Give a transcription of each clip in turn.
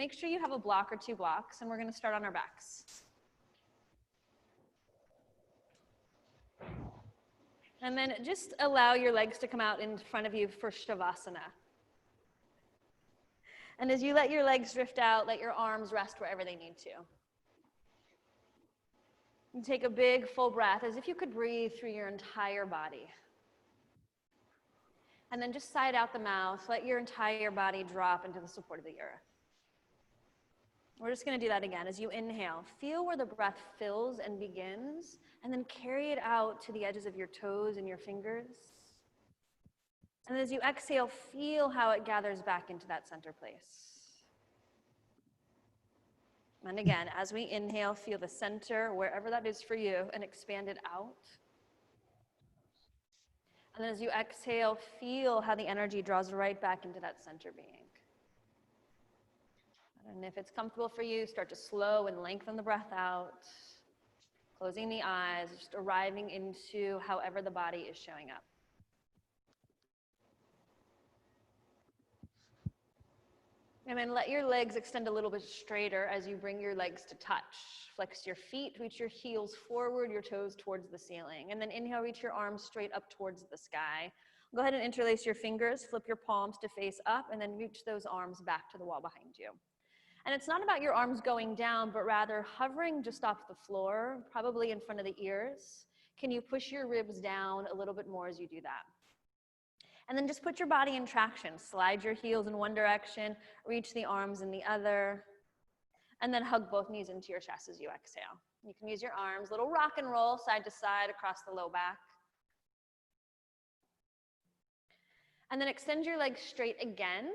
make sure you have a block or 2 blocks, and we're going to start on our backs. And then just allow your legs to come out in front of you for Shavasana. And as you let your legs drift out, let your arms rest wherever they need to. And take a big full breath as if you could breathe through your entire body. And then just side out the mouth, let your entire body drop into the support of the earth. We're just going to do that again. As you inhale, feel where the breath fills and begins, and then carry it out to the edges of your toes and your fingers. And as you exhale, feel how it gathers back into that center place. And again, as we inhale, feel the center, wherever that is for you, and expand it out. And then as you exhale, feel how the energy draws right back into that center being. And if it's comfortable for you, start to slow and lengthen the breath out, closing the eyes, just arriving into however the body is showing up. And then let your legs extend a little bit straighter as you bring your legs to touch. Flex your feet, reach your heels forward, your toes towards the ceiling. And then inhale, reach your arms straight up towards the sky. Go ahead and interlace your fingers, flip your palms to face up, and then reach those arms back to the wall behind you. And it's not about your arms going down, but rather hovering just off the floor, probably in front of the ears. Can you push your ribs down a little bit more as you do that? And then just put your body in traction. Slide your heels in one direction, reach the arms in the other, and then hug both knees into your chest as you exhale. You can use your arms, little rock and roll side to side across the low back. And then extend your legs straight again.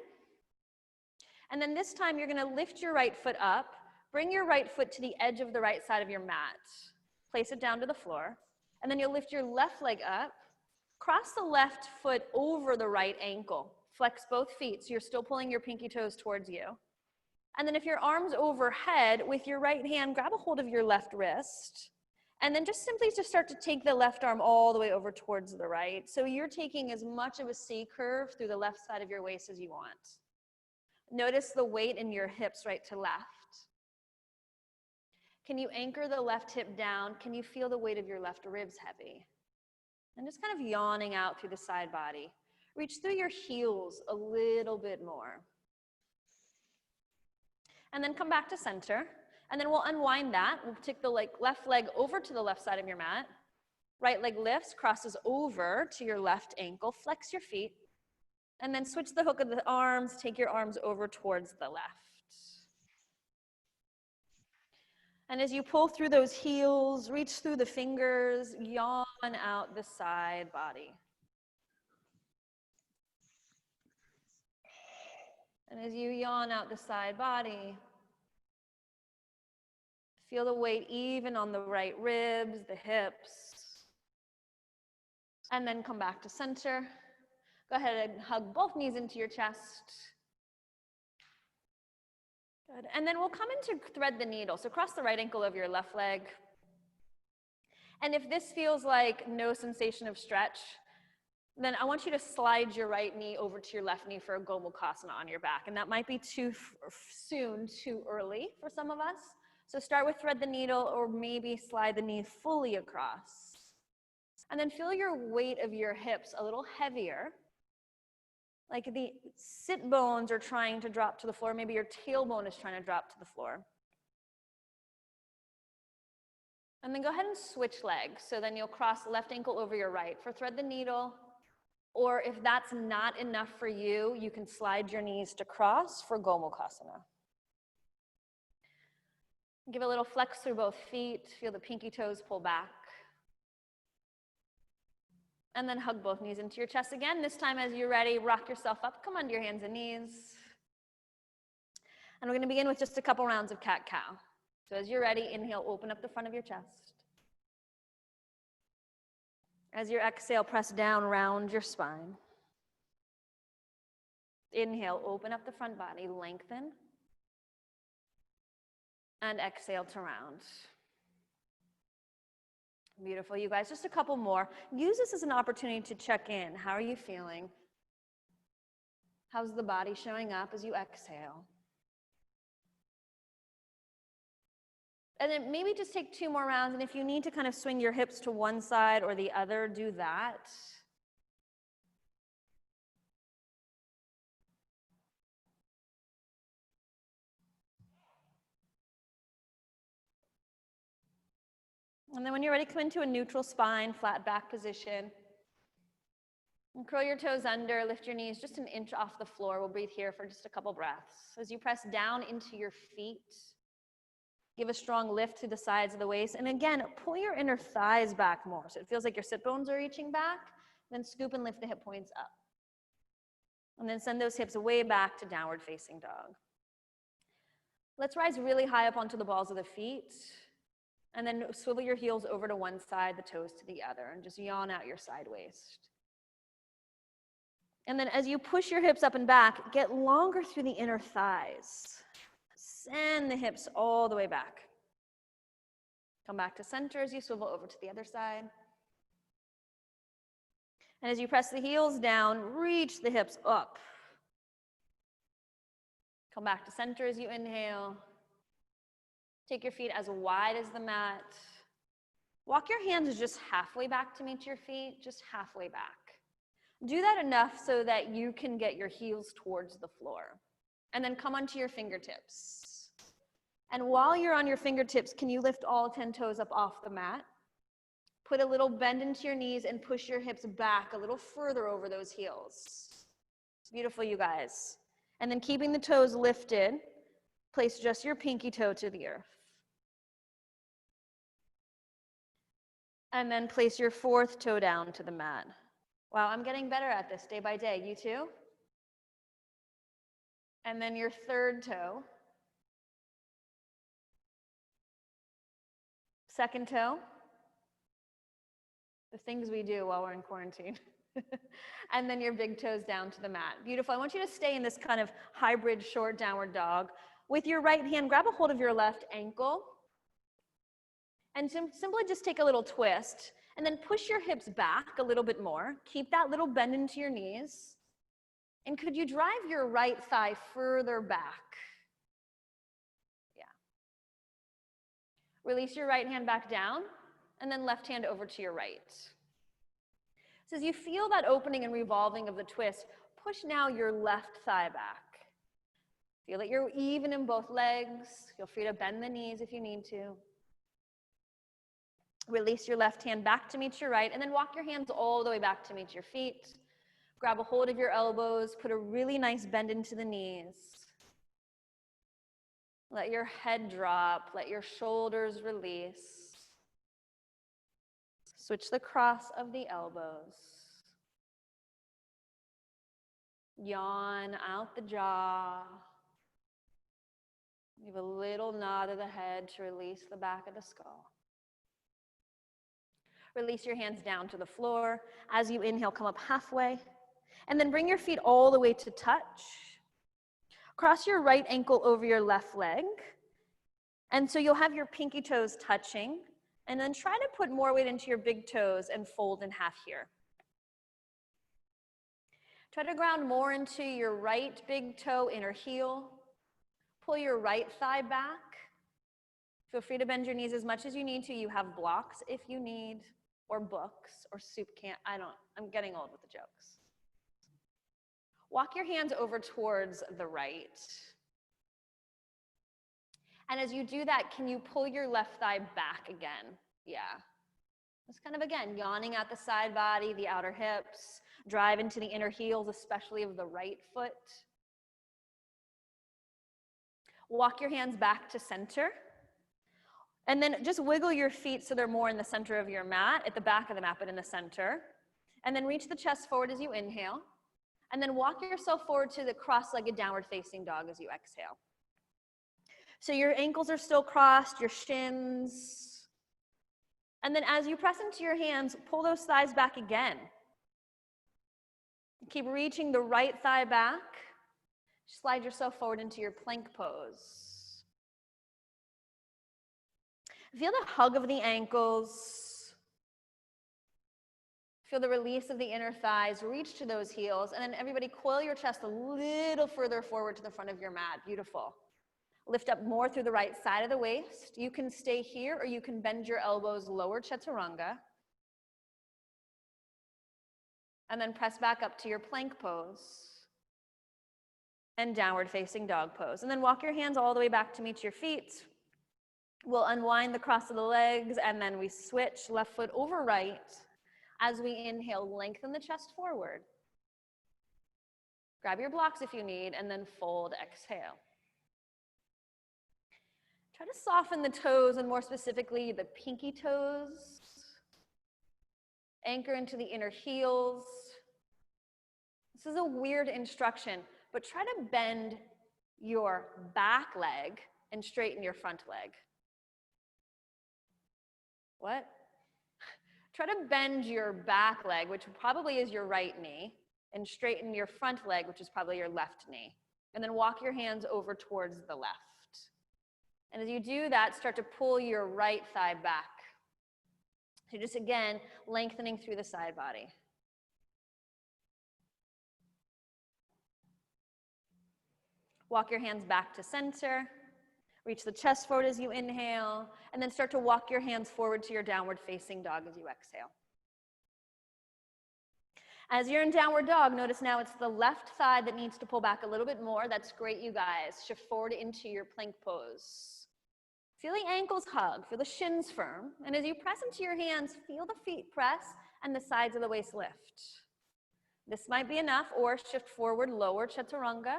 And then this time you're going to lift your right foot up, bring your right foot to the edge of the right side of your mat. Place it down to the floor. And then you'll lift your left leg up, cross the left foot over the right ankle. Flex both feet so you're still pulling your pinky toes towards you. And then if your arm's overhead, with your right hand, grab a hold of your left wrist. And then just simply just start to take the left arm all the way over towards the right. So you're taking as much of a C curve through the left side of your waist as you want. Notice the weight in your hips right to left. Can you anchor the left hip down? Can you feel the weight of your left ribs heavy? And just kind of yawning out through the side body. Reach through your heels a little bit more. And then come back to center. And then we'll unwind that. We'll take the left leg over to the left side of your mat. Right leg lifts, crosses over to your left ankle. Flex your feet. And then switch the hook of the arms. Take your arms over towards the left. And as you pull through those heels, reach through the fingers, yawn out the side body. And as you yawn out the side body, feel the weight even on the right ribs, the hips. And then come back to center. Go ahead and hug both knees into your chest. Good. And then we'll come into thread the needle. So cross the right ankle over your left leg. And if this feels like no sensation of stretch, then I want you to slide your right knee over to your left knee for a Gomukhasana on your back. And that might be too soon, too early for some of us. So start with thread the needle, or maybe slide the knee fully across. And then feel your weight of your hips a little heavier. Like the sit bones are trying to drop to the floor. Maybe your tailbone is trying to drop to the floor. And then go ahead and switch legs. So then you'll cross left ankle over your right for thread the needle. Or if that's not enough for you, you can slide your knees to cross for Gomukhasana. Give a little flex through both feet. Feel the pinky toes pull back. And then hug both knees into your chest again. This time as you're ready, rock yourself up. Come onto your hands and knees. And we're going to begin with just a couple rounds of cat-cow. So as you're ready, inhale, open up the front of your chest. As you exhale, press down, round your spine. Inhale, open up the front body, lengthen. And exhale to round. Beautiful, you guys. Just a couple more. Use this as an opportunity to check in. How are you feeling? How's the body showing up as you exhale? And then maybe just take 2 more rounds, and if you need to kind of swing your hips to one side or the other, do that. And then when you're ready, come into a neutral spine, flat back position. And curl your toes under, lift your knees just an inch off the floor. We'll breathe here for just a couple breaths. As you press down into your feet, give a strong lift to the sides of the waist. And again, pull your inner thighs back more. So it feels like your sit bones are reaching back. Then scoop and lift the hip points up. And then send those hips way back to downward facing dog. Let's rise really high up onto the balls of the feet. And then swivel your heels over to one side, the toes to the other, and just yawn out your side waist. And then as you push your hips up and back, get longer through the inner thighs. Send the hips all the way back. Come back to center as you swivel over to the other side. And as you press the heels down, reach the hips up. Come back to center as you inhale. Take your feet as wide as the mat. Walk your hands just halfway back to meet your feet, just halfway back. Do that enough so that you can get your heels towards the floor. And then come onto your fingertips. And while you're on your fingertips, can you lift all 10 toes up off the mat? Put a little bend into your knees and push your hips back a little further over those heels. Beautiful, you guys. And then keeping the toes lifted, place just your pinky toe to the earth. And then place your 4th toe down to the mat. Wow, I'm getting better at this day by day. You too? And then your 3rd toe. 2nd toe. The things we do while we're in quarantine. And then your big toes down to the mat. Beautiful. I want you to stay in this kind of hybrid short downward dog. With your right hand, grab a hold of your left ankle. And simply just take a little twist. And then push your hips back a little bit more. Keep that little bend into your knees. And could you drive your right thigh further back? Yeah. Release your right hand back down. And then left hand over to your right. So as you feel that opening and revolving of the twist, push now your left thigh back. Feel that you're even in both legs. Feel free to bend the knees if you need to. Release your left hand back to meet your right, and then walk your hands all the way back to meet your feet. Grab a hold of your elbows, put a really nice bend into the knees. Let your head drop, let your shoulders release. Switch the cross of the elbows. Yawn out the jaw. Give a little nod of the head to release the back of the skull. Release your hands down to the floor. As you inhale, come up halfway. And then bring your feet all the way to touch. Cross your right ankle over your left leg. And so you'll have your pinky toes touching. And then try to put more weight into your big toes and fold in half here. Try to ground more into your right big toe, inner heel. Pull your right thigh back. Feel free to bend your knees as much as you need to. You have blocks if you need, or books, or soup can. I'm getting old with the jokes. Walk your hands over towards the right. And as you do that, can you pull your left thigh back again? Yeah. Just kind of, again, yawning out the side body, the outer hips. Drive into the inner heels, especially of the right foot. Walk your hands back to center. And then just wiggle your feet so they're more in the center of your mat, at the back of the mat, but in the center. And then reach the chest forward as you inhale. And then walk yourself forward to the cross-legged downward facing dog as you exhale. So your ankles are still crossed, your shins. And then as you press into your hands, pull those thighs back again. Keep reaching the right thigh back. Slide yourself forward into your plank pose. Feel the hug of the ankles. Feel the release of the inner thighs. Reach to those heels. And then everybody coil your chest a little further forward to the front of your mat. Beautiful. Lift up more through the right side of the waist. You can stay here or you can bend your elbows, lower chaturanga. And then press back up to your plank pose and downward facing dog pose. And then walk your hands all the way back to meet your feet. We'll unwind the cross of the legs and then we switch left foot over right. As we inhale, lengthen the chest forward. Grab your blocks if you need and then fold, exhale. Try to soften the toes and more specifically the pinky toes. Anchor into the inner heels. This is a weird instruction, but try to bend your back leg and straighten your front leg. What? Try to bend your back leg, which probably is your right knee, and straighten your front leg, which is probably your left knee. And then walk your hands over towards the left. And as you do that, start to pull your right thigh back. So just again, lengthening through the side body. Walk your hands back to center. Reach the chest forward as you inhale, and then start to walk your hands forward to your downward facing dog as you exhale. As you're in downward dog, notice now it's the left thigh that needs to pull back a little bit more. That's great, you guys. Shift forward into your plank pose. Feel the ankles hug, feel the shins firm, and as you press into your hands, feel the feet press and the sides of the waist lift. This might be enough, or shift forward, lower chaturanga,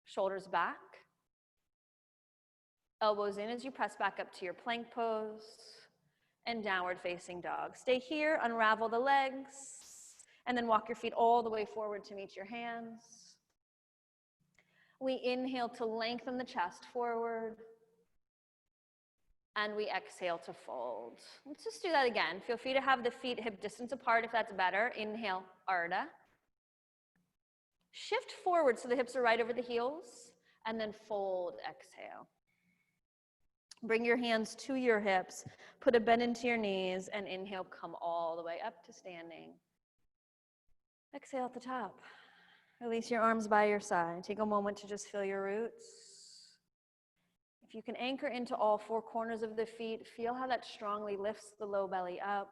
shoulders back. Elbows in as you press back up to your plank pose and downward facing dog. Stay here, unravel the legs, and then walk your feet all the way forward to meet your hands. We inhale to lengthen the chest forward, and we exhale to fold. Let's just do that again. Feel free to have the feet hip distance apart if that's better. Inhale, Ardha. Shift forward so the hips are right over the heels, and then fold, exhale. Bring your hands to your hips, put a bend into your knees, and inhale, come all the way up to standing. Exhale at the top. Release your arms by your side. Take a moment to just feel your roots. If you can anchor into all four corners of the feet, feel how that strongly lifts the low belly up.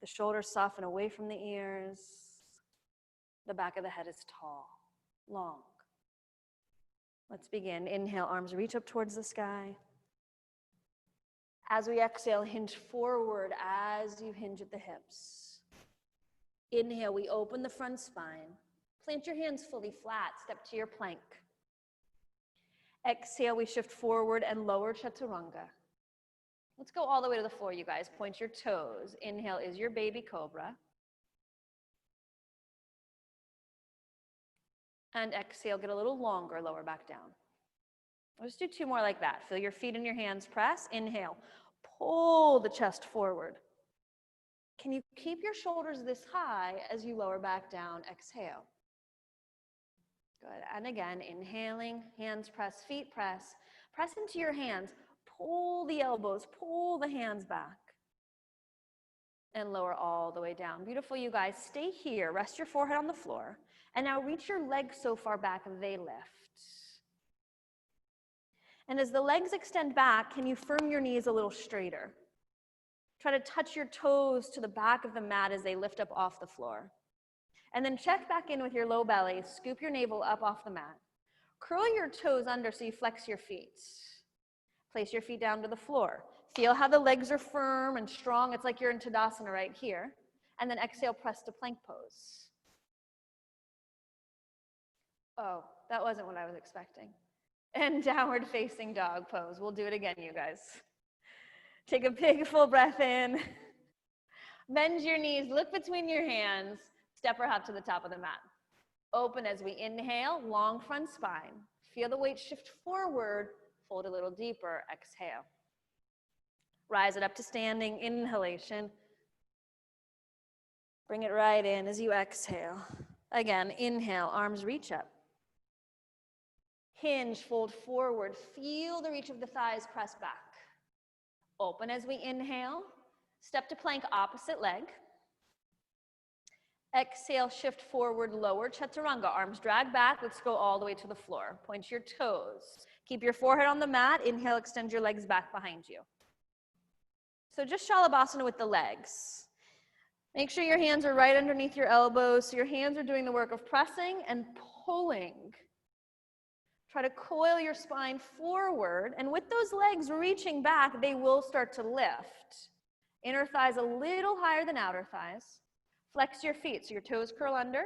The shoulders soften away from the ears. The back of the head is tall, long. Let's begin. Inhale, arms reach up towards the sky. As we exhale, hinge forward as you hinge at the hips. Inhale, we open the front spine. Plant your hands fully flat, step to your plank. Exhale, we shift forward and lower chaturanga. Let's go all the way to the floor, you guys. Point your toes. Inhale is your baby cobra. And exhale, get a little longer, lower back down. Let's do two more like that. Feel your feet and your hands press. Inhale, pull the chest forward. Can you keep your shoulders this high as you lower back down? Exhale. Good. And again, inhaling, hands press, feet press. Press into your hands. Pull the elbows, pull the hands back. And lower all the way down. Beautiful, you guys. Stay here. Rest your forehead on the floor. And now reach your legs so far back they lift. And as the legs extend back, can you firm your knees a little straighter? Try to touch your toes to the back of the mat as they lift up off the floor. And then check back in with your low belly. Scoop your navel up off the mat. Curl your toes under so you flex your feet. Place your feet down to the floor. Feel how the legs are firm and strong. It's like you're in Tadasana right here. And then exhale, press to plank pose. Oh, that wasn't what I was expecting. And downward facing dog pose. We'll do it again, you guys. Take a big full breath in. Bend your knees, look between your hands. Step or hop to the top of the mat. Open as we inhale, long front spine. Feel the weight shift forward, fold a little deeper, exhale. Rise it up to standing, inhalation. Bring it right in as you exhale. Again, inhale, arms reach up. Hinge, fold forward. Feel the reach of the thighs, press back. Open as we inhale. Step to plank, opposite leg. Exhale, shift forward, lower chaturanga. Arms drag back. Let's go all the way to the floor. Point your toes. Keep your forehead on the mat. Inhale, extend your legs back behind you. So just Shalabhasana with the legs. Make sure your hands are right underneath your elbows, so your hands are doing the work of pressing and pulling. Try to coil your spine forward, and with those legs reaching back, they will start to lift. Inner thighs a little higher than outer thighs. Flex your feet so your toes curl under.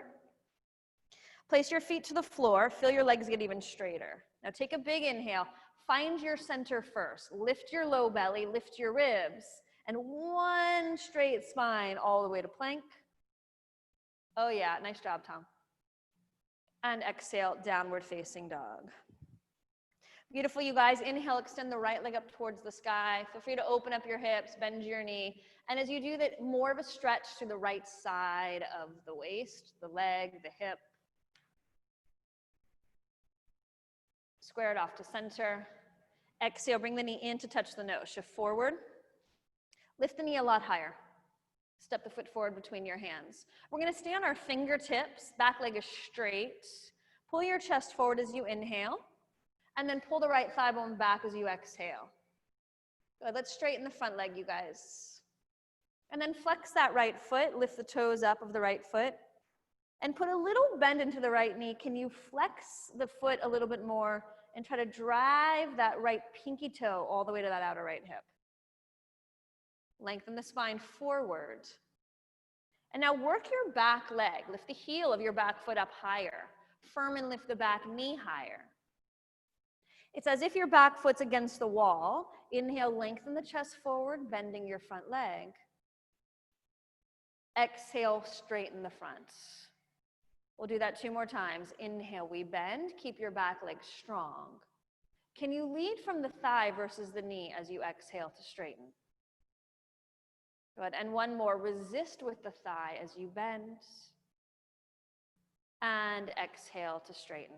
Place your feet to the floor. Feel your legs get even straighter. Now take a big inhale. Find your center first. Lift your low belly, lift your ribs, and one straight spine all the way to plank. Oh yeah, nice job, Tom. And exhale, downward facing dog. Beautiful, you guys. Inhale, extend the right leg up towards the sky. Feel free to open up your hips, bend your knee. And as you do that, more of a stretch to the right side of the waist, the leg, the hip. Square it off to center. Exhale, bring the knee in to touch the nose. Shift forward. Lift the knee a lot higher. Step the foot forward between your hands. We're going to stay on our fingertips. Back leg is straight. Pull your chest forward as you inhale. And then pull the right thigh bone back as you exhale. Good. Let's straighten the front leg, you guys. And then flex that right foot. Lift the toes up of the right foot. And put a little bend into the right knee. Can you flex the foot a little bit more and try to drive that right pinky toe all the way to that outer right hip? Lengthen the spine forward. And now work your back leg. Lift the heel of your back foot up higher. Firm and lift the back knee higher. It's as if your back foot's against the wall. Inhale, lengthen the chest forward, bending your front leg. Exhale, straighten the front. We'll do that 2 more times. Inhale, we bend. Keep your back leg strong. Can you lead from the thigh versus the knee as you exhale to straighten? Good. And 1 more. Resist with the thigh as you bend. And exhale to straighten.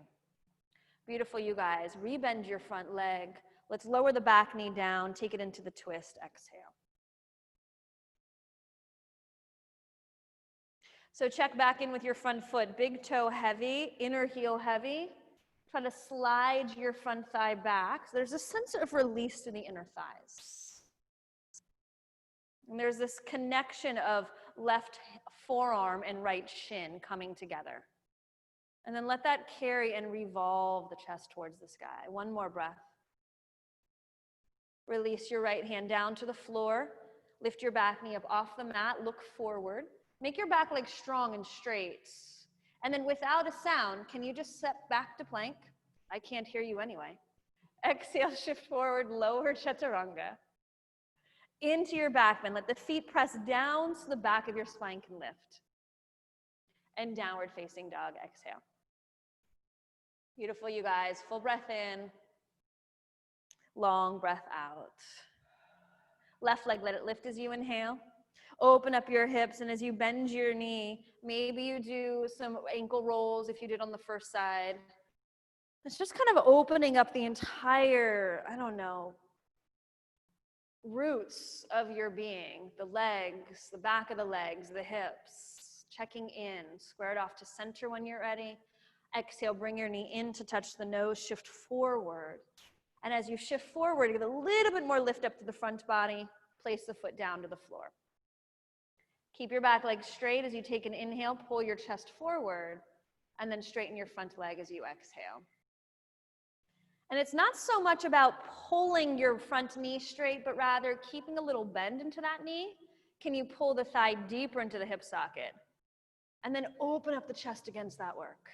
Beautiful, you guys. Rebend your front leg. Let's lower the back knee down. Take it into the twist. Exhale. So check back in with your front foot. Big toe heavy, inner heel heavy. Try to slide your front thigh back. So there's a sense of release to the inner thighs. And there's this connection of left forearm and right shin coming together. And then let that carry and revolve the chest towards the sky. 1 more breath. Release your right hand down to the floor. Lift your back knee up off the mat. Look forward. Make your back leg strong and straight. And then without a sound, can you just step back to plank? I can't hear you anyway. Exhale, shift forward, lower chaturanga. Into your back bend. Let the feet press down so the back of your spine can lift. And downward facing dog, exhale. Beautiful, you guys. Full breath in. Long breath out. Left leg, let it lift as you inhale. Open up your hips, and as you bend your knee, maybe you do some ankle rolls if you did on the first side. It's just kind of opening up the entire, roots of your being. The legs, the back of the legs, the hips. Checking in. Square it off to center when you're ready. Exhale, bring your knee in to touch the nose, shift forward. And as you shift forward, get a little bit more lift up to the front body, place the foot down to the floor. Keep your back leg straight as you take an inhale, pull your chest forward, and then straighten your front leg as you exhale. And it's not so much about pulling your front knee straight, but rather keeping a little bend into that knee. Can you pull the thigh deeper into the hip socket? And then open up the chest against that work.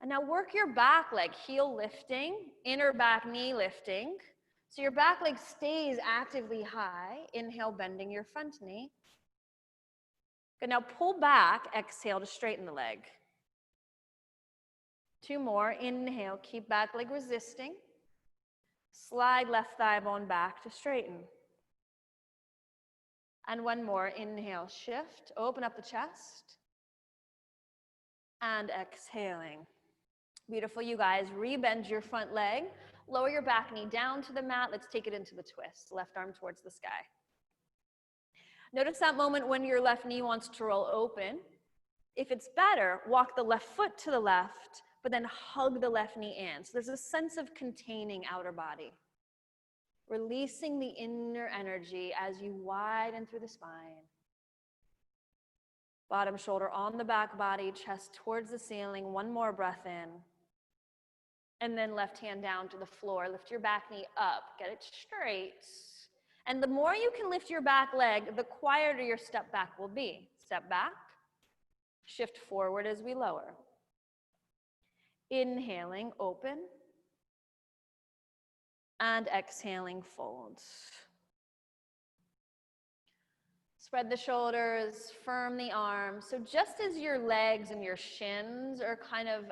And now work your back leg, heel lifting, inner back knee lifting. So your back leg stays actively high. Inhale, bending your front knee. Good, now pull back, exhale to straighten the leg. 2 more, inhale, keep back leg resisting. Slide left thigh bone back to straighten. And 1 more, inhale, shift, open up the chest. And exhaling. Beautiful, you guys. Rebend your front leg. Lower your back knee down to the mat. Let's take it into the twist. Left arm towards the sky. Notice that moment when your left knee wants to roll open. If it's better, walk the left foot to the left. but then hug the left knee in. So there's a sense of containing outer body. Releasing the inner energy as you widen through the spine. Bottom shoulder on the back body, chest towards the ceiling. One more breath in. And then left hand down to the floor. Lift your back knee up. Get it straight. And the more you can lift your back leg, the quieter your step back will be. Step back. Shift forward as we lower. Inhaling, open. And exhaling, fold. Spread the shoulders, firm the arms. So just as your legs and your shins are kind of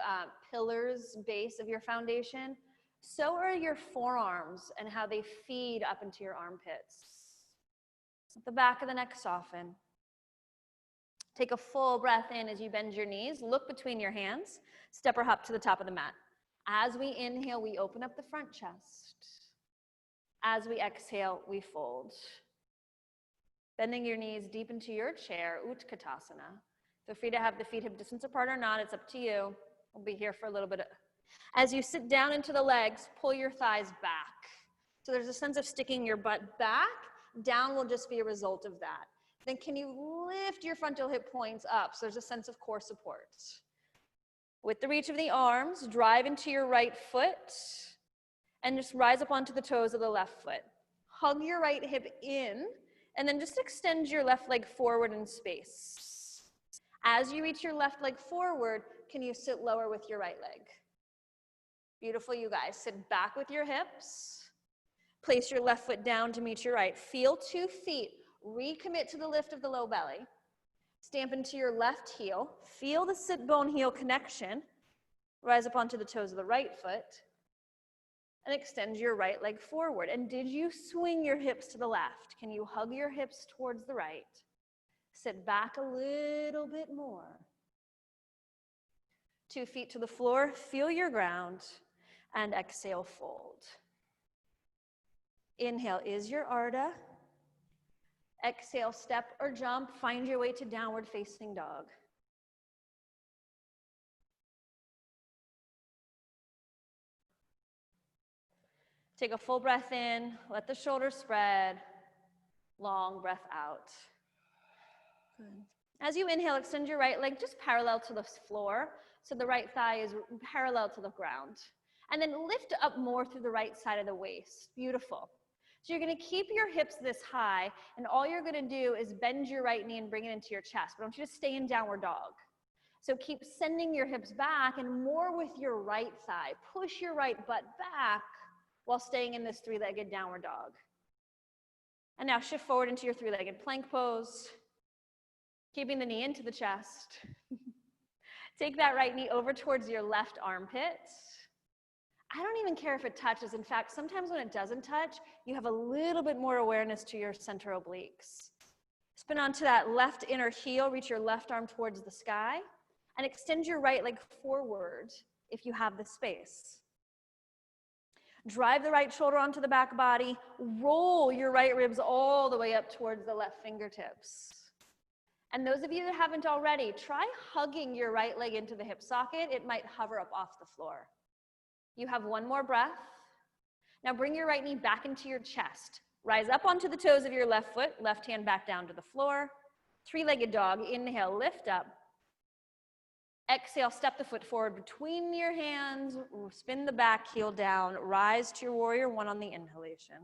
pillars, base of your foundation, so are your forearms and how they feed up into your armpits. Let the back of the neck soften. Take a full breath in as you bend your knees. Look between your hands. Step or hop to the top of the mat. As we inhale, we open up the front chest. As we exhale, we fold. Bending your knees deep into your chair, Utkatasana. Feel free to have the feet hip distance apart or not, it's up to you. We'll be here for a little bit. As you sit down into the legs, pull your thighs back. So there's a sense of sticking your butt back. Down will just be a result of that. Then can you lift your frontal hip points up? So there's a sense of core support. With the reach of the arms, drive into your right foot and just rise up onto the toes of the left foot. Hug your right hip in. And then just extend your left leg forward in space. As you reach your left leg forward, can you sit lower with your right leg? Beautiful, you guys. Sit back with your hips. Place your left foot down to meet your right. Feel 2 feet. Recommit to the lift of the low belly. Stamp into your left heel. Feel the sit bone heel connection. Rise up onto the toes of the right foot. And extend your right leg forward. And did you swing your hips to the left? Can you hug your hips towards the right? Sit back a little bit more. 2 feet to the floor, feel your ground, and exhale, fold. Inhale is your Ardha. Exhale, step or jump, find your way to downward facing dog. Take a full breath in, let the shoulders spread, long breath out. Good. As you inhale, extend your right leg just parallel to the floor, so the right thigh is parallel to the ground. And then lift up more through the right side of the waist. Beautiful. So you're gonna keep your hips this high, and all you're gonna do is bend your right knee and bring it into your chest. But I want you to stay in downward dog. So keep sending your hips back and more with your right thigh. Push your right butt back while staying in this 3-legged downward dog. And now shift forward into your 3-legged plank pose, keeping the knee into the chest. Take that right knee over towards your left armpit. I don't even care if it touches. In fact, sometimes when it doesn't touch, you have a little bit more awareness to your center obliques. Spin onto that left inner heel, reach your left arm towards the sky, and extend your right leg forward if you have the space. Drive the right shoulder onto the back body. Roll your right ribs all the way up towards the left fingertips. And those of you that haven't already, try hugging your right leg into the hip socket. It might hover up off the floor. You have one more breath. Now bring your right knee back into your chest. Rise up onto the toes of your left foot, left hand back down to the floor. 3-legged dog, inhale, lift up. Exhale, step the foot forward between your hands, spin the back heel down, rise to your warrior 1 on the inhalation.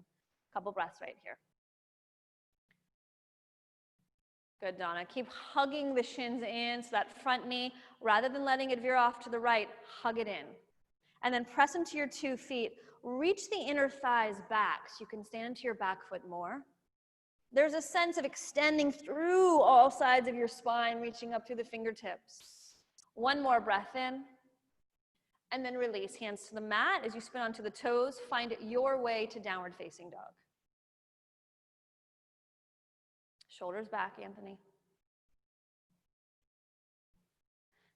Couple breaths right here. Good, Donna. Keep hugging the shins in, so that front knee, rather than letting it veer off to the right, hug it in. And then press into your 2 feet. Reach the inner thighs back so you can stand into your back foot more. There's a sense of extending through all sides of your spine, reaching up through the fingertips. One more breath in, and then release. Hands to the mat. As you spin onto the toes, find your way to downward facing dog. Shoulders back, Anthony.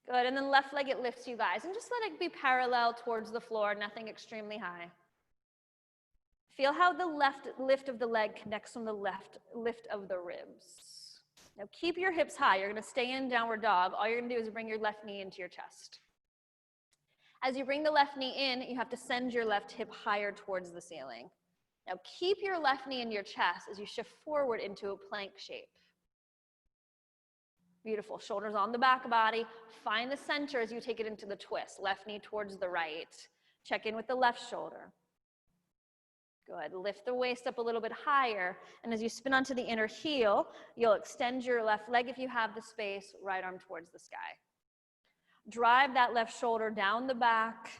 Good, and then left leg, it lifts you guys. And just let it be parallel towards the floor, nothing extremely high. Feel how the left lift of the leg connects from the left lift of the ribs. Now keep your hips high. You're gonna stay in downward dog. All you're gonna do is bring your left knee into your chest. As you bring the left knee in, you have to send your left hip higher towards the ceiling. Now keep your left knee in your chest as you shift forward into a plank shape. Beautiful. Shoulders on the back body. Find the center as you take it into the twist. Left knee towards the right. Check in with the left shoulder. Good. Lift the waist up a little bit higher. And as you spin onto the inner heel, you'll extend your left leg if you have the space, right arm towards the sky. Drive that left shoulder down the back.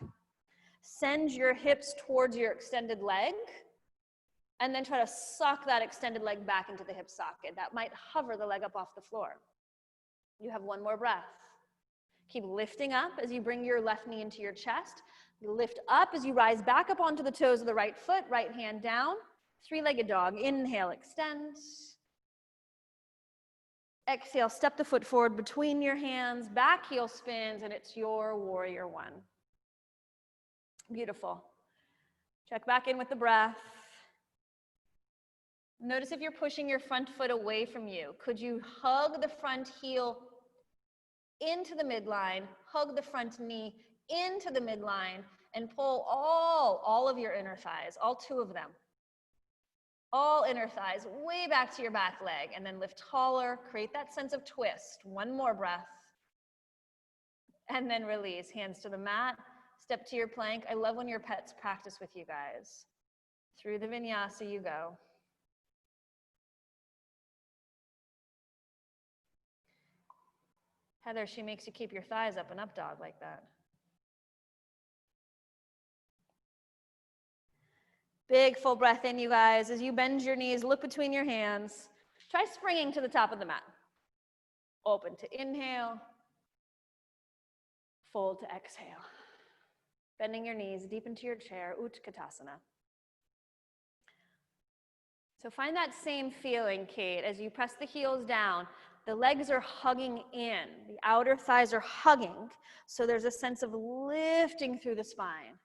Send your hips towards your extended leg. And then try to suck that extended leg back into the hip socket. That might hover the leg up off the floor. You have one more breath. Keep lifting up as you bring your left knee into your chest. Lift up as you rise back up onto the toes of the right foot, right hand down. Three-legged dog. Inhale, extend. Exhale, step the foot forward between your hands, back heel spins, and it's your warrior one. Beautiful. Check back in with the breath. Notice if you're pushing your front foot away from you. Could you hug the front heel into the midline, hug the front knee into the midline, and pull all of your inner thighs, all two of them. All inner thighs way back to your back leg, and then lift taller, create that sense of twist. One more breath. And then release, hands to the mat, step to your plank. I love when your pets practice with you guys. Through the vinyasa you go. Heather, she makes you keep your thighs up and up dog like that. Big full breath in, you guys. As you bend your knees, look between your hands. Try springing to the top of the mat. Open to inhale. Fold to exhale. Bending your knees deep into your chair, Utkatasana. So find that same feeling, Kate, as you press the heels down. The legs are hugging in. The outer thighs are hugging. So there's a sense of lifting through the spine.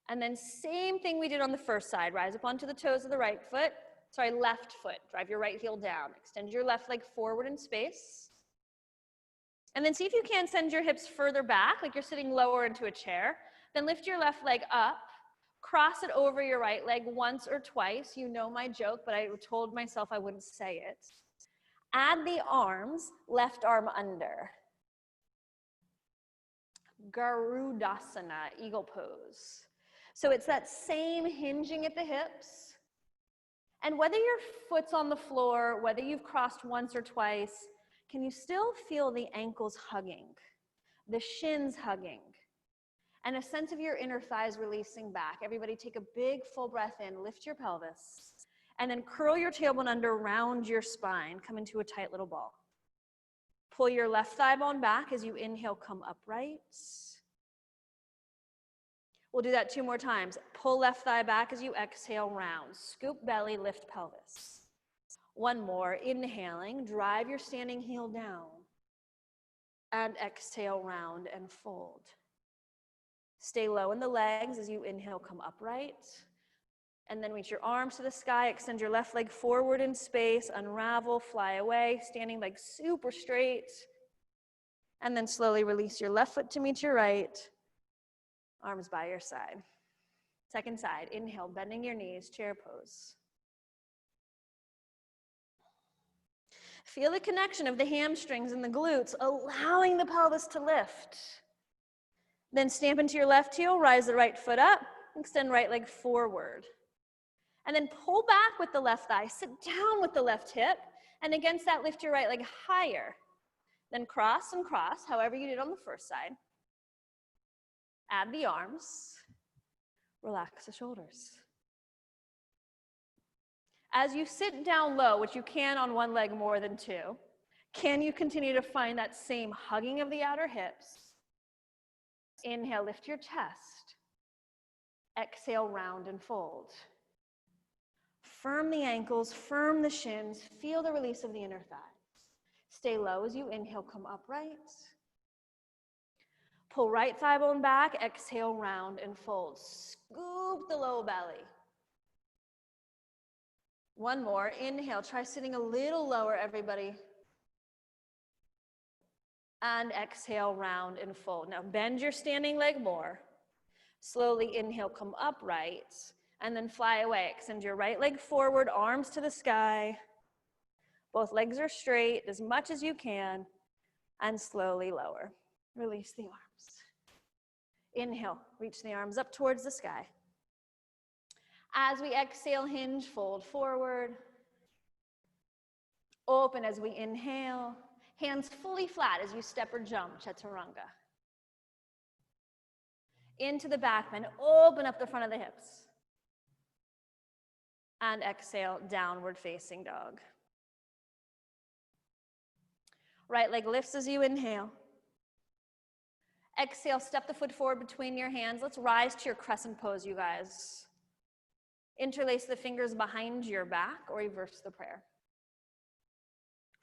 And then same thing we did on the first side. Rise up onto the toes of the left foot. Drive your right heel down. Extend your left leg forward in space. And then see if you can send your hips further back, like you're sitting lower into a chair. Then lift your left leg up. Cross it over your right leg once or twice. You know my joke, but I told myself I wouldn't say it. Add the arms, left arm under. Garudasana, eagle pose. So it's that same hinging at the hips. And whether your foot's on the floor, whether you've crossed once or twice, can you still feel the ankles hugging, the shins hugging, and a sense of your inner thighs releasing back? Everybody take a big full breath in, lift your pelvis. And then curl your tailbone under, round your spine, come into a tight little ball. Pull your left thigh bone back as you inhale, come upright. We'll do that 2 more times. Pull left thigh back as you exhale, round. Scoop belly, lift pelvis. 1 more, inhaling, drive your standing heel down. And exhale, round and fold. Stay low in the legs as you inhale, come upright. And then reach your arms to the sky, extend your left leg forward in space, unravel, fly away, standing leg super straight. And then slowly release your left foot to meet your right, arms by your side. Second side, inhale, bending your knees, chair pose. Feel the connection of the hamstrings and the glutes, allowing the pelvis to lift. Then stamp into your left heel, rise the right foot up, extend right leg forward. And then pull back with the left thigh, sit down with the left hip, and against that, lift your right leg higher. Then cross and cross, however you did on the first side. Add the arms, relax the shoulders. As you sit down low, which you can on one leg more than 2, can you continue to find that same hugging of the outer hips? Inhale, lift your chest. Exhale, round and fold. Firm the ankles, firm the shins, feel the release of the inner thighs. Stay low as you inhale, come upright. Pull right thigh bone back, exhale, round and fold. Scoop the low belly. 1 more, inhale, try sitting a little lower, everybody. And exhale, round and fold. Now bend your standing leg more. Slowly inhale, come upright, and then fly away. Extend your right leg forward, arms to the sky. Both legs are straight as much as you can, and slowly lower. Release the arms. Inhale, reach the arms up towards the sky. As we exhale, hinge, fold forward. Open as we inhale. Hands fully flat as you step or jump, chaturanga. Into the back bend, open up the front of the hips. And exhale, downward facing dog. Right leg lifts as you inhale. Exhale, step the foot forward between your hands. Let's rise to your crescent pose, you guys. Interlace the fingers behind your back or reverse the prayer.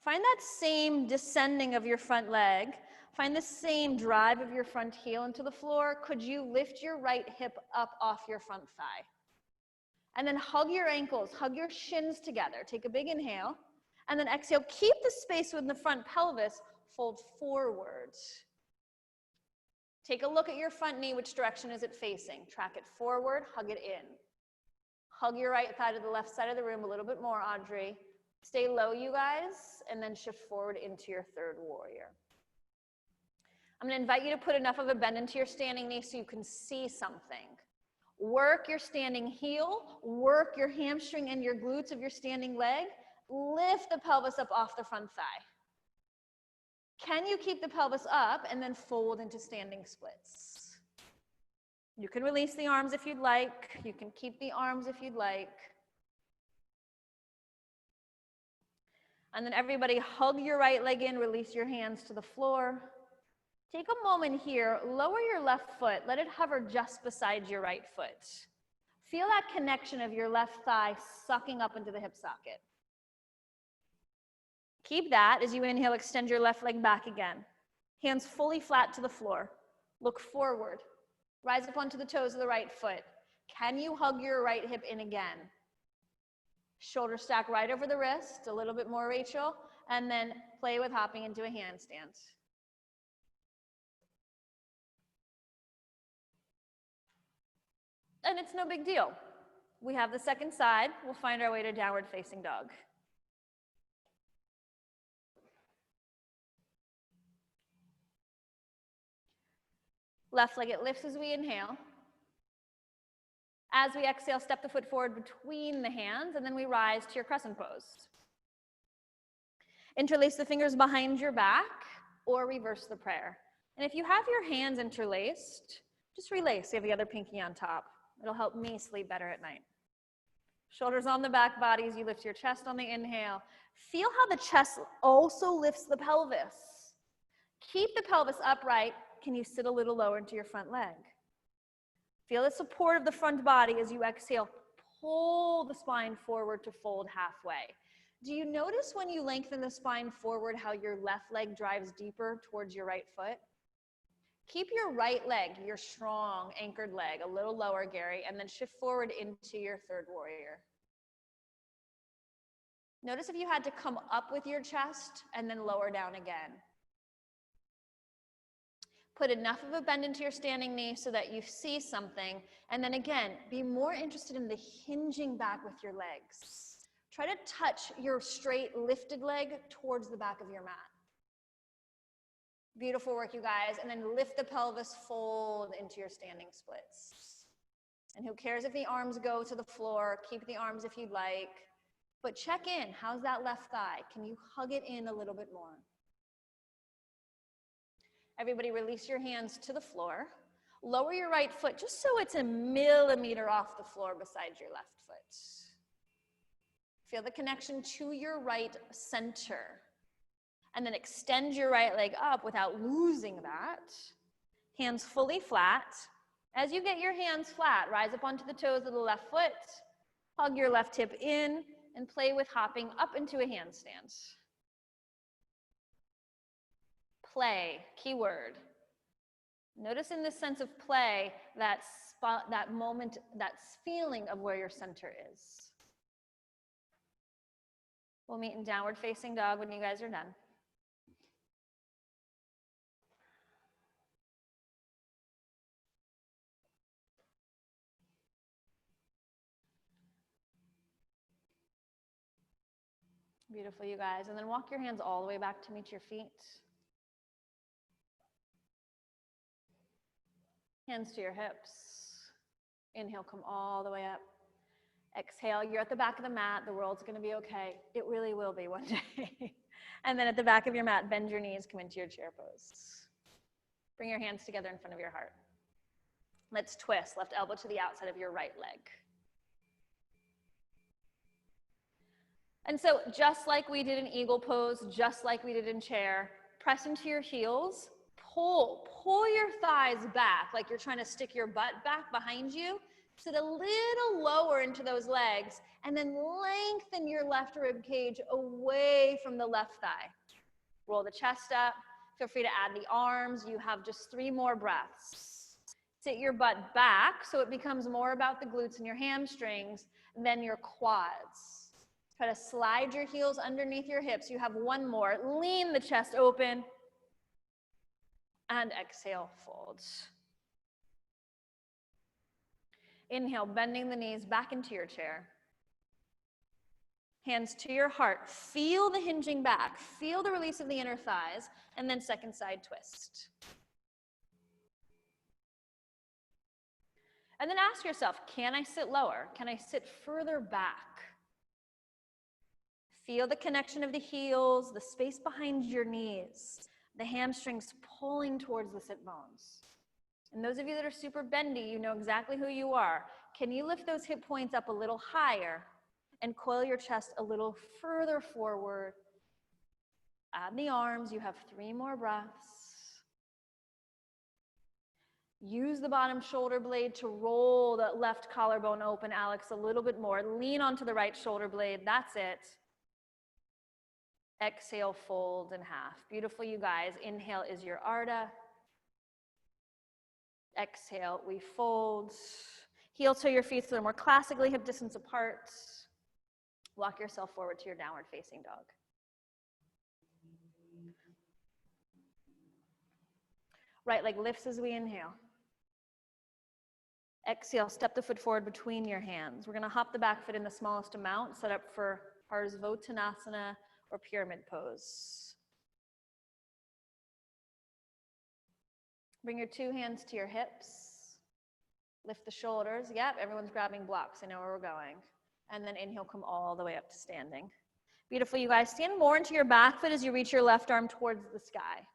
Find that same descending of your front leg. Find the same drive of your front heel into the floor. Could you lift your right hip up off your front thigh? And then hug your ankles, hug your shins together. Take a big inhale. And then exhale, keep the space within the front pelvis, fold forward. Take a look at your front knee, which direction is it facing? Track it forward, hug it in. Hug your right thigh to the left side of the room a little bit more, Audrey. Stay low, you guys, and then shift forward into your third warrior. I'm going to invite you to put enough of a bend into your standing knee so you can see something. Work your standing heel, work your hamstring and your glutes of your standing leg. Lift the pelvis up off the front thigh. Can you keep the pelvis up and then fold into standing splits? You can release the arms if you'd like. You can keep the arms if you'd like. And then everybody hug your right leg in, release your hands to the floor. Take a moment here, lower your left foot, let it hover just beside your right foot. Feel that connection of your left thigh sucking up into the hip socket. Keep that as you inhale, extend your left leg back again. Hands fully flat to the floor. Look forward. Rise up onto the toes of the right foot. Can you hug your right hip in again? Shoulder stack right over the wrist, a little bit more, Rachel, and then play with hopping into a handstand. And it's no big deal. We have the second side. We'll find our way to downward facing dog. Left leg, it lifts as we inhale. As we exhale, step the foot forward between the hands, and then we rise to your crescent pose. Interlace the fingers behind your back, or reverse the prayer. And if you have your hands interlaced, just relace. You have the other pinky on top. It'll help me sleep better at night. Shoulders on the back body as you lift your chest on the inhale. Feel how the chest also lifts the pelvis. Keep the pelvis upright. Can you sit a little lower into your front leg? Feel the support of the front body as you exhale. Pull the spine forward to fold halfway. Do you notice when you lengthen the spine forward how your left leg drives deeper towards your right foot? Keep your right leg, your strong anchored leg, a little lower, Gary, and then shift forward into your third warrior. Notice if you had to come up with your chest and then lower down again. Put enough of a bend into your standing knee so that you see something. And then again, be more interested in the hinging back with your legs. Try to touch your straight lifted leg towards the back of your mat. Beautiful work, you guys. And then lift the pelvis, fold into your standing splits. And who cares if the arms go to the floor? Keep the arms if you'd like. But check in. How's that left thigh? Can you hug it in a little bit more? Everybody release your hands to the floor. Lower your right foot just so it's a millimeter off the floor beside your left foot. Feel the connection to your right center. And then extend your right leg up without losing that. Hands fully flat. As you get your hands flat, rise up onto the toes of the left foot. Hug your left hip in and play with hopping up into a handstand. Play, keyword. Notice in this sense of play, that spot, that moment, that feeling of where your center is. We'll meet in downward facing dog when you guys are done. Beautiful, you guys. And then walk your hands all the way back to meet your feet. Hands to your hips. Inhale, come all the way up. Exhale, you're at the back of the mat. The world's going to be okay. It really will be one day. And then at the back of your mat, bend your knees, come into your chair pose. Bring your hands together in front of your heart. Let's twist, left elbow to the outside of your right leg. And so just like we did in eagle pose, just like we did in chair, press into your heels, pull your thighs back like you're trying to stick your butt back behind you. Sit a little lower into those legs, and then lengthen your left rib cage away from the left thigh. Roll the chest up. Feel free to add the arms. You have just 3 more breaths. Sit your butt back so it becomes more about the glutes and your hamstrings than your quads. Try to slide your heels underneath your hips. You have 1 more. Lean the chest open. And exhale, fold. Inhale, bending the knees back into your chair. Hands to your heart. Feel the hinging back. Feel the release of the inner thighs. And then second side twist. And then ask yourself, can I sit lower? Can I sit further back? Feel the connection of the heels, the space behind your knees, the hamstrings pulling towards the sit bones. And those of you that are super bendy, you know exactly who you are. Can you lift those hip points up a little higher and coil your chest a little further forward? Add the arms. You have 3 more breaths. Use the bottom shoulder blade to roll the left collarbone open, Alex, a little bit more. Lean onto the right shoulder blade. That's it. Exhale, fold in half. Beautiful, you guys. Inhale is your Ardha. Exhale, we fold. Heel toe your feet so they're more classically hip distance apart. Walk yourself forward to your downward facing dog. Right leg lifts as we inhale. Exhale, step the foot forward between your hands. We're going to hop the back foot in the smallest amount, set up for Parsvottanasana or pyramid pose. Bring your 2 hands to your hips. Lift the shoulders. Yep, everyone's grabbing blocks. I know where we're going. And then inhale, come all the way up to standing. Beautiful, you guys. Stand more into your back foot as you reach your left arm towards the sky.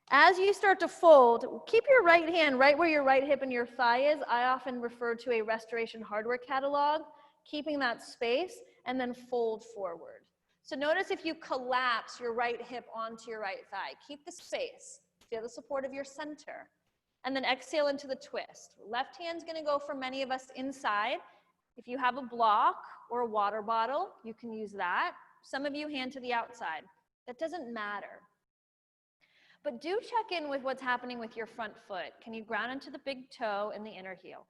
As you start to fold, keep your right hand right where your right hip and your thigh is. I often refer to a restoration hardware catalog, keeping that space, and then fold forward. So notice if you collapse your right hip onto your right thigh. Keep the space. Feel the support of your center. And then exhale into the twist. Left hand's going to go for many of us inside. If you have a block or a water bottle, you can use that. Some of you hand to the outside. That doesn't matter. But do check in with what's happening with your front foot. Can you ground into the big toe and the inner heel?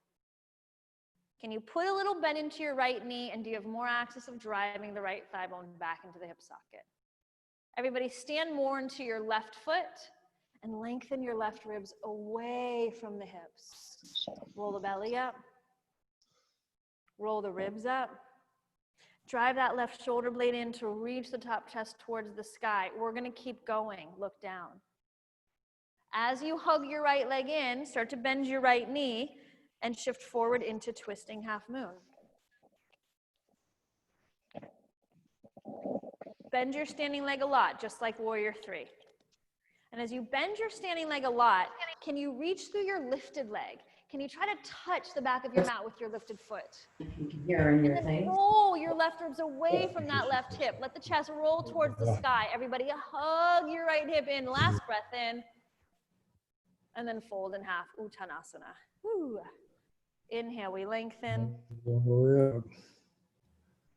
Can you put a little bend into your right knee, and do you have more access of driving the right thigh bone back into the hip socket? Everybody stand more into your left foot and lengthen your left ribs away from the hips. Roll the belly up. Roll the ribs up. Drive that left shoulder blade in to reach the top chest towards the sky. We're going to keep going. Look down. As you hug your right leg in, start to bend your right knee and shift forward into twisting half moon. Bend your standing leg a lot, just like warrior 3. And as you bend your standing leg a lot, can you reach through your lifted leg? Can you try to touch the back of your mat with your lifted foot? And then roll your left ribs away from that left hip. Let the chest roll towards the sky. Everybody hug your right hip in. Last breath in. And then fold in half, Uttanasana. Woo. Inhale, we lengthen.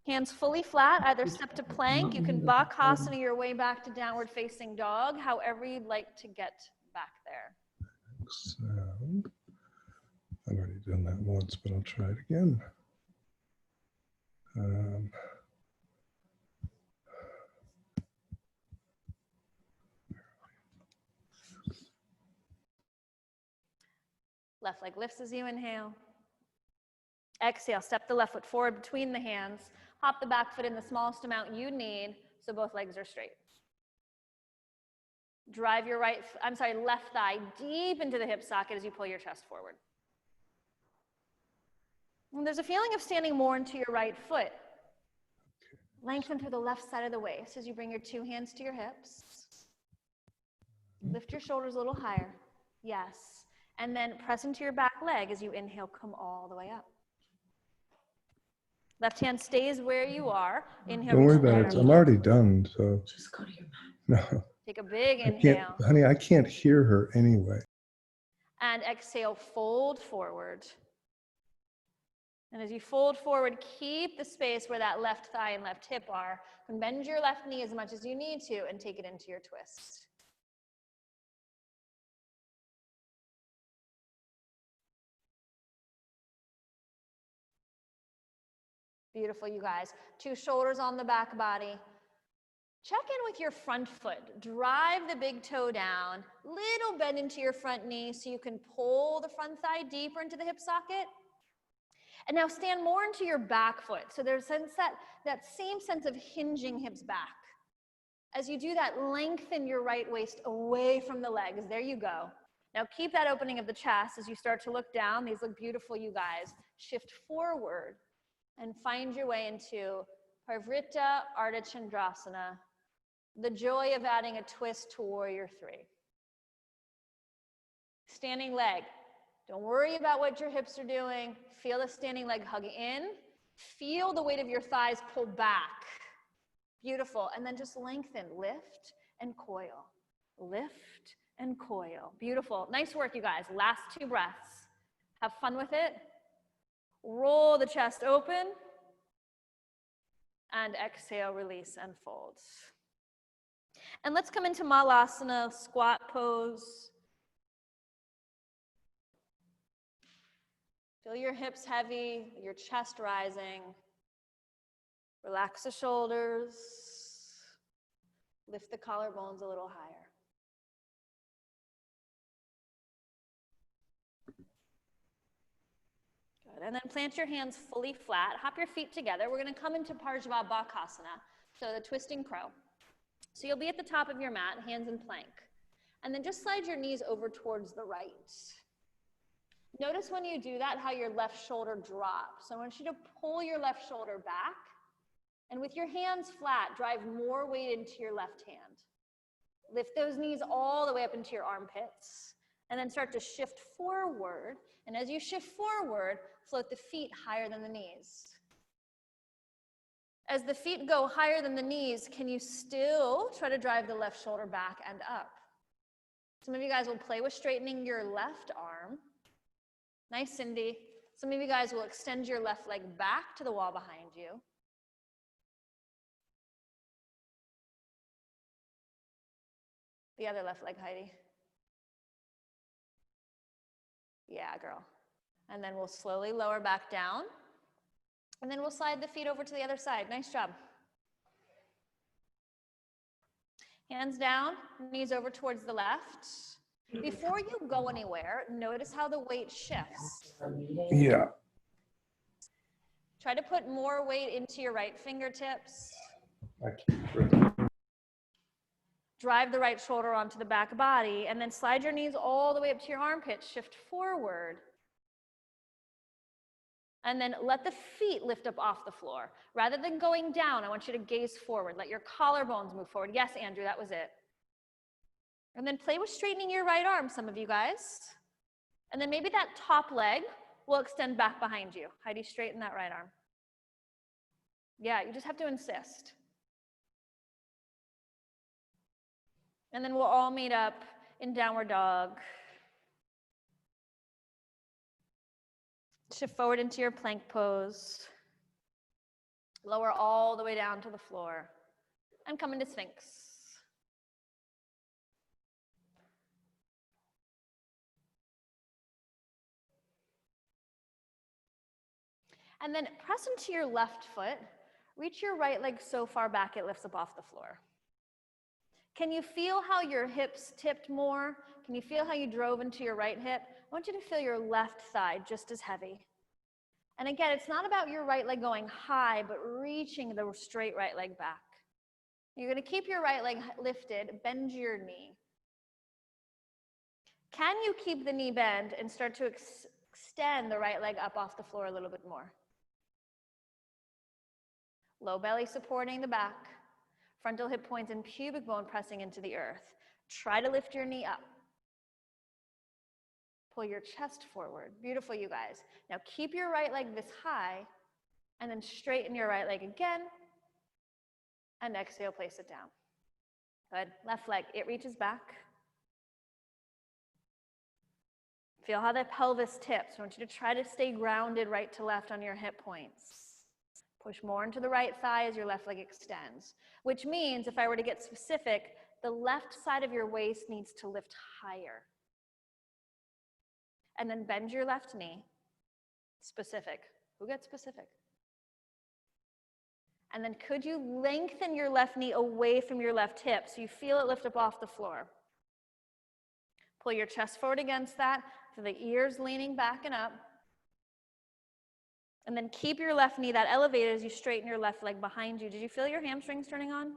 Hands fully flat, either step to plank. You can Bakhasana your way back to downward facing dog, however you'd like to get back there. So, I've already done that once, but I'll try it again. Left leg lifts as you inhale. Exhale, step the left foot forward between the hands. Hop the back foot in the smallest amount you need so both legs are straight. Drive your left thigh deep into the hip socket as you pull your chest forward. And there's a feeling of standing more into your right foot. Lengthen through the left side of the waist as you bring your two hands to your hips. Lift your shoulders a little higher. Yes. And then press into your back leg as you inhale, come all the way up. Left hand stays where you are. Inhale. Don't worry about it. I'm already done, so. Just go to your mat. No. Take a big inhale. Honey, I can't hear her anyway. And exhale, fold forward. And as you fold forward, keep the space where that left thigh and left hip are. And bend your left knee as much as you need to and take it into your twist. Beautiful, you guys. Two shoulders on the back body. Check in with your front foot. Drive the big toe down. Little bend into your front knee so you can pull the front thigh deeper into the hip socket. And now stand more into your back foot. So there's that same sense of hinging hips back. As you do that, lengthen your right waist away from the legs. There you go. Now keep that opening of the chest as you start to look down. These look beautiful, you guys. Shift forward and find your way into Parivrtta Ardha Chandrasana. The joy of adding a twist to Warrior Three. Standing leg. Don't worry about what your hips are doing. Feel the standing leg hug in. Feel the weight of your thighs pull back. Beautiful. And then just lengthen. Lift and coil. Lift and coil. Beautiful. Nice work, you guys. Last 2 breaths. Have fun with it. Roll the chest open. And exhale, release, and fold. And let's come into Malasana, squat pose. Feel your hips heavy, your chest rising. Relax the shoulders. Lift the collarbones a little higher. Good. And then plant your hands fully flat. Hop your feet together. We're going to come into Parshvabhakasana, so the twisting crow. So you'll be at the top of your mat, hands in plank. And then just slide your knees over towards the right. Notice when you do that how your left shoulder drops. So I want you to pull your left shoulder back, and with your hands flat, drive more weight into your left hand. Lift those knees all the way up into your armpits, and then start to shift forward. And as you shift forward, float the feet higher than the knees. As the feet go higher than the knees, can you still try to drive the left shoulder back and up? Some of you guys will play with straightening your left arm. Nice, Cindy. Some of you guys will extend your left leg back to the wall behind you. The other left leg, Heidi. Yeah, girl. And then we'll slowly lower back down. And then we'll slide the feet over to the other side. Nice job. Hands down, knees over towards the left. Before you go anywhere, notice how the weight shifts. Yeah. Try to put more weight into your right fingertips. Drive the right shoulder onto the back body, and then slide your knees all the way up to your armpits. Shift forward. And then let the feet lift up off the floor. Rather than going down, I want you to gaze forward. Let your collarbones move forward. Yes, Andrew, that was it. And then play with straightening your right arm, some of you guys. And then maybe that top leg will extend back behind you. Heidi, straighten that right arm. Yeah, you just have to insist. And then we'll all meet up in downward dog. Shift forward into your plank pose. Lower all the way down to the floor. And come into Sphinx. And then press into your left foot. Reach your right leg so far back it lifts up off the floor. Can you feel how your hips tipped more? Can you feel how you drove into your right hip? I want you to feel your left thigh just as heavy. And again, it's not about your right leg going high, but reaching the straight right leg back. You're going to keep your right leg lifted, bend your knee. Can you keep the knee bend and start to extend the right leg up off the floor a little bit more? Low belly supporting the back, frontal hip points and pubic bone pressing into the earth. Try to lift your knee up. Pull your chest forward. Beautiful, you guys. Now keep your right leg this high, and then straighten your right leg again, and exhale, place it down. Good. Left leg, it reaches back. Feel how the pelvis tips. I want you to try to stay grounded right to left on your hip points. Push more into the right thigh as your left leg extends, which means, if I were to get specific, the left side of your waist needs to lift higher. And then bend your left knee. Specific. Who gets specific? And then could you lengthen your left knee away from your left hip so you feel it lift up off the floor? Pull your chest forward against that, feel the ears leaning back and up. And then keep your left knee that elevated as you straighten your left leg behind you. Did you feel your hamstrings turning on?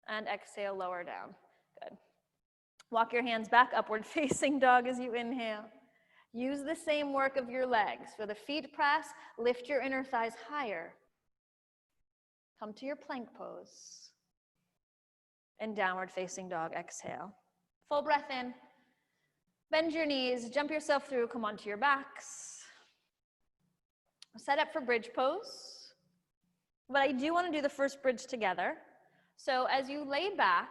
And exhale, lower down. Good. Walk your hands back, upward facing dog as you inhale. Use the same work of your legs. For the feet press, lift your inner thighs higher. Come to your plank pose. And downward facing dog, exhale. Full breath in. Bend your knees, jump yourself through, come onto your backs. Set up for bridge pose. But I do want to do the first bridge together. So as you lay back,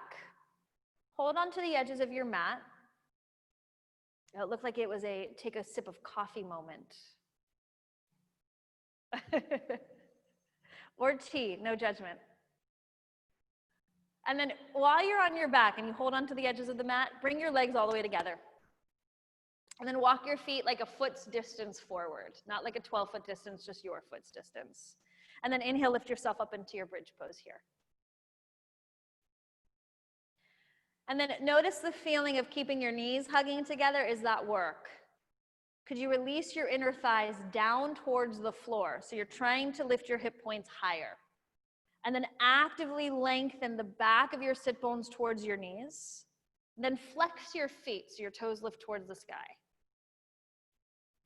hold on to the edges of your mat. It looked like it was a take a sip of coffee moment. Or tea, no judgment. And then while you're on your back and you hold on to the edges of the mat, bring your legs all the way together. And then walk your feet like a foot's distance forward, not like a 12-foot distance, just your foot's distance. And then inhale, lift yourself up into your bridge pose here. And then notice the feeling of keeping your knees hugging together. Is that work? Could you release your inner thighs down towards the floor? So you're trying to lift your hip points higher. And then actively lengthen the back of your sit bones towards your knees. Then flex your feet so your toes lift towards the sky.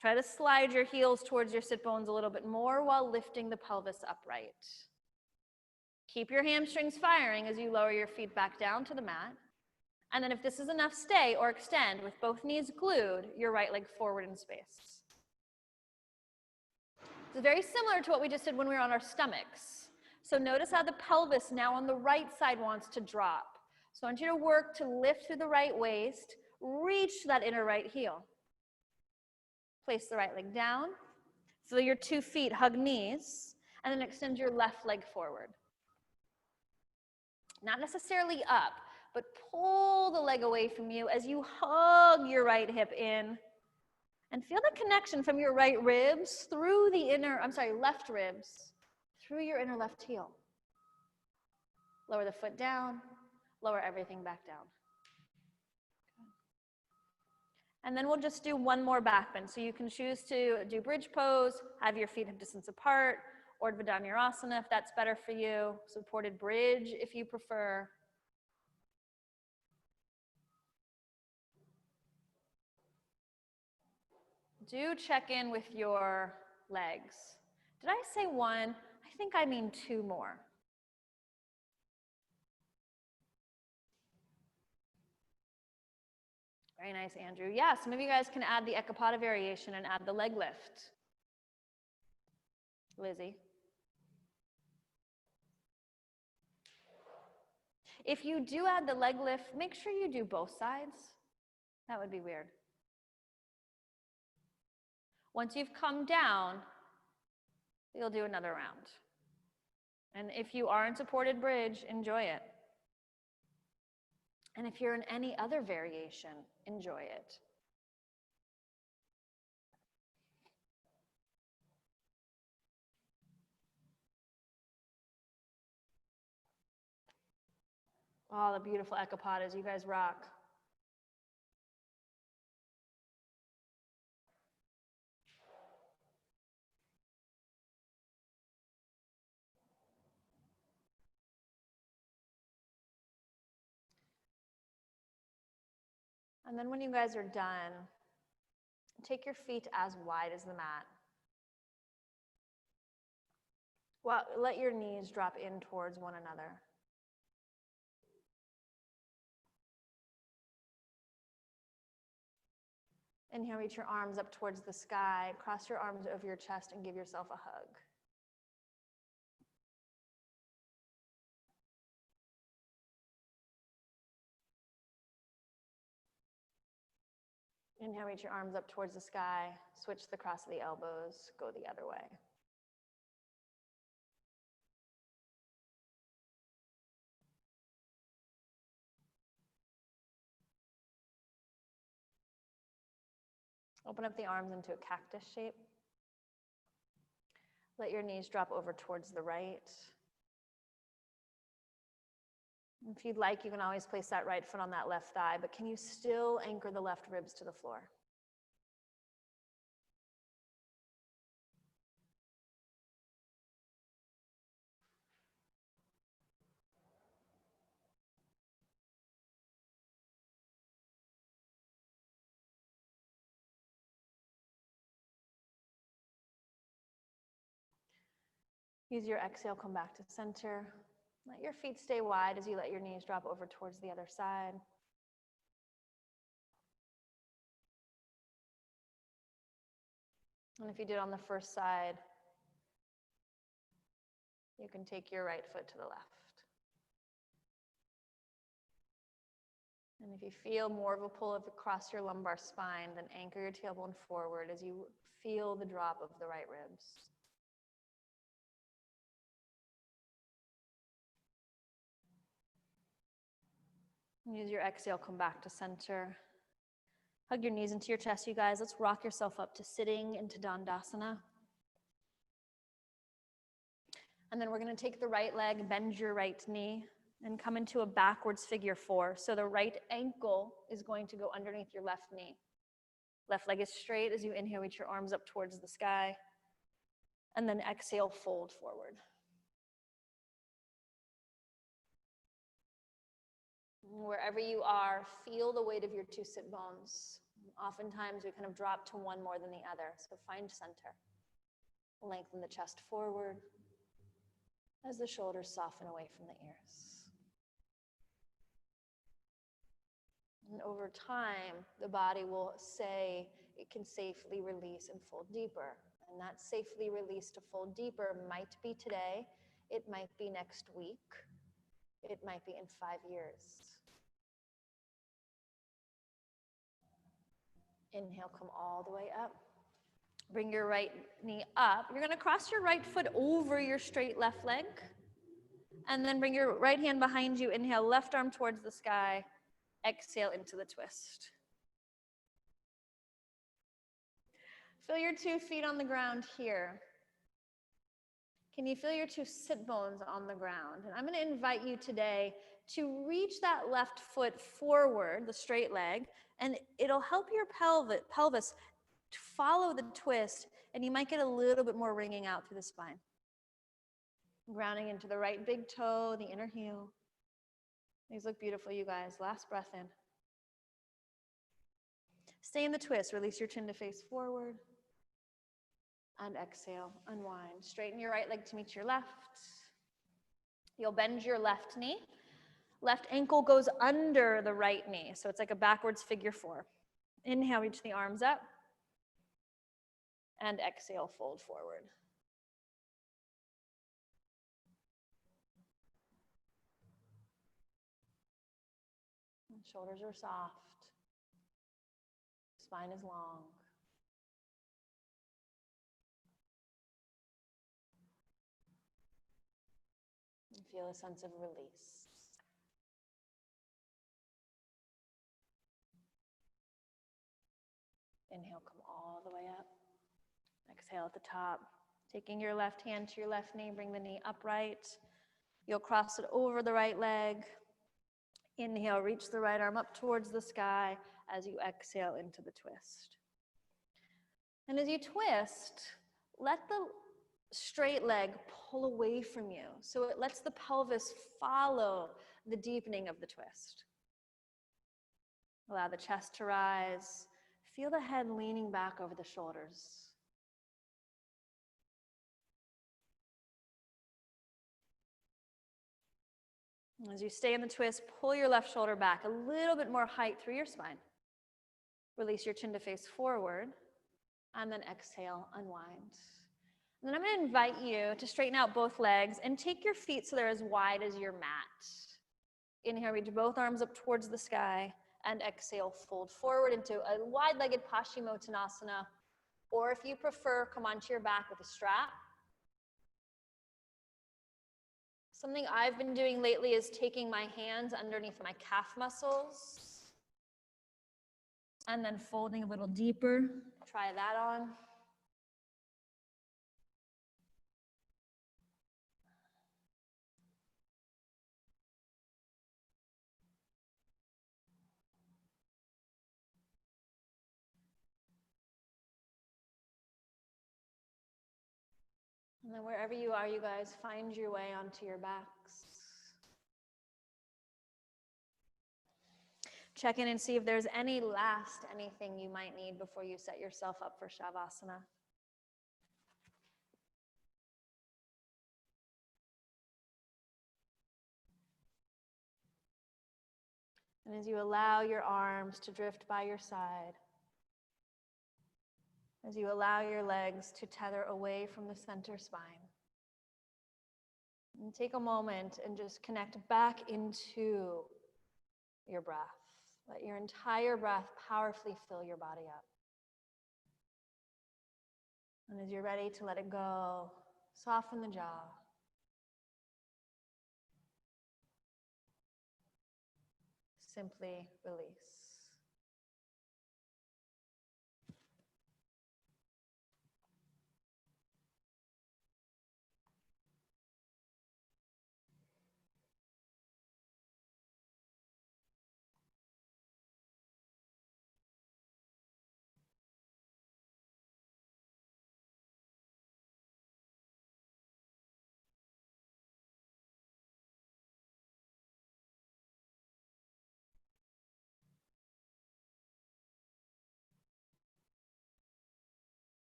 Try to slide your heels towards your sit bones a little bit more while lifting the pelvis upright. Keep your hamstrings firing as you lower your feet back down to the mat. And then if this is enough, stay or extend with both knees glued, your right leg forward in space. It's very similar to what we just did when we were on our stomachs. So notice how the pelvis now on the right side wants to drop. So I want you to work to lift through the right waist, reach that inner right heel. Place the right leg down, feel your 2 feet hug knees, and then extend your left leg forward. Not necessarily up, but pull the leg away from you as you hug your right hip in. And feel the connection from your right ribs through the left ribs, through your inner left heel. Lower the foot down, lower everything back down. And then we'll just do one more back bend. So you can choose to do bridge pose, have your feet hip distance apart, or Urdhva Dhanurasana if that's better for you. Supported bridge if you prefer. Do check in with your legs. Did I say one? I think I mean 2 more. Very nice, Andrew. Yeah, some of you guys can add the Ekapada variation and add the leg lift. Lizzie. If you do add the leg lift, make sure you do both sides. That would be weird. Once you've come down, you'll do another round. And if you are in supported bridge, enjoy it. And if you're in any other variation, enjoy it. Oh, the beautiful Ekapadas, you guys rock. And then when you guys are done, take your feet as wide as the mat. Well, let your knees drop in towards one another. Inhale, reach your arms up towards the sky. Cross your arms over your chest and give yourself a hug. Inhale, reach your arms up towards the sky. Switch the cross of the elbows. Go the other way. Open up the arms into a cactus shape. Let your knees drop over towards the right. If you'd like, you can always place that right foot on that left thigh, but can you still anchor the left ribs to the floor? Use your exhale, come back to center. Let your feet stay wide as you let your knees drop over towards the other side. And if you did on the first side, you can take your right foot to the left. And if you feel more of a pull across your lumbar spine, then anchor your tailbone forward as you feel the drop of the right ribs. Use your exhale, come back to center. Hug your knees into your chest, you guys. Let's rock yourself up to sitting into Dandasana. And then we're going to take the right leg, bend your right knee, and come into a backwards figure four. So the right ankle is going to go underneath your left knee. Left leg is straight as you inhale, reach your arms up towards the sky. And then exhale, fold forward. Wherever you are, feel the weight of your two sit bones. Oftentimes we kind of drop to one more than the other, so find center. Lengthen the chest forward as the shoulders soften away from the ears. And over time, the body will say it can safely release and fold deeper. And that safely release to fold deeper might be today, it might be next week, it might be in 5 years. Inhale, come all the way up. Bring your right knee up. You're going to cross your right foot over your straight left leg. And then bring your right hand behind you. Inhale, left arm towards the sky. Exhale into the twist. Feel your 2 feet on the ground here. Can you feel your 2 sit bones on the ground? And I'm going to invite you today to reach that left foot forward, the straight leg, and it'll help your pelvis to follow the twist, and you might get a little bit more ringing out through the spine. Grounding into the right big toe, the inner heel. These look beautiful, you guys. Last breath in. Stay in the twist. Release your chin to face forward. And exhale, unwind. Straighten your right leg to meet your left. You'll bend your left knee. Left ankle goes under the right knee, so it's like a backwards figure four. Inhale, reach the arms up. And exhale, fold forward. And shoulders are soft. Spine is long. And feel a sense of release. Inhale, come all the way up. Exhale at the top. Taking your left hand to your left knee, bring the knee upright. You'll cross it over the right leg. Inhale, reach the right arm up towards the sky as you exhale into the twist. And as you twist, let the straight leg pull away from you, so it lets the pelvis follow the deepening of the twist. Allow the chest to rise. Feel the head leaning back over the shoulders. As you stay in the twist, pull your left shoulder back, a little bit more height through your spine. Release your chin to face forward, and then exhale, unwind. And then I'm going to invite you to straighten out both legs and take your feet so they're as wide as your mat. Inhale, reach both arms up towards the sky, and exhale, fold forward into a wide-legged Paschimottanasana, or if you prefer, come onto your back with a strap. Something I've been doing lately is taking my hands underneath my calf muscles and then folding a little deeper. Try that on. And then wherever you are, you guys, find your way onto your backs. Check in and see if there's anything you might need before you set yourself up for Shavasana. And as you allow your arms to drift by your side, as you allow your legs to tether away from the center spine, and take a moment and just connect back into your breath. Let your entire breath powerfully fill your body up. And as you're ready to let it go, soften the jaw. Simply release.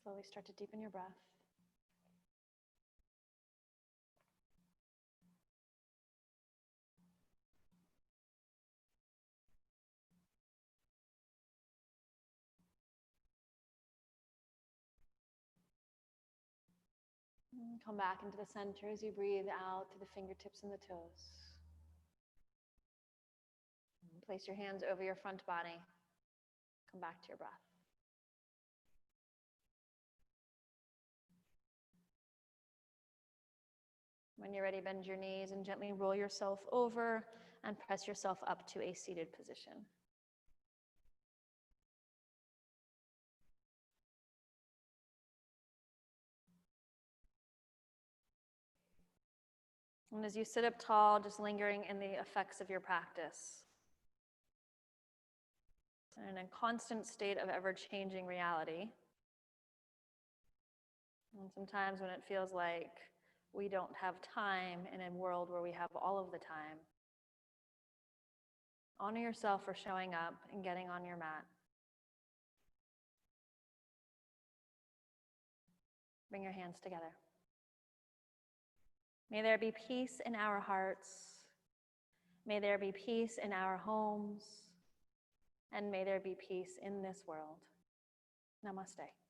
Slowly start to deepen your breath. And come back into the center as you breathe out through the fingertips and the toes. And place your hands over your front body. Come back to your breath. When you're ready, bend your knees and gently roll yourself over and press yourself up to a seated position. And as you sit up tall, just lingering in the effects of your practice, in a constant state of ever-changing reality. And sometimes when it feels like we don't have time in a world where we have all of the time, honor yourself for showing up and getting on your mat. Bring your hands together. May there be peace in our hearts. May there be peace in our homes. And may there be peace in this world. Namaste.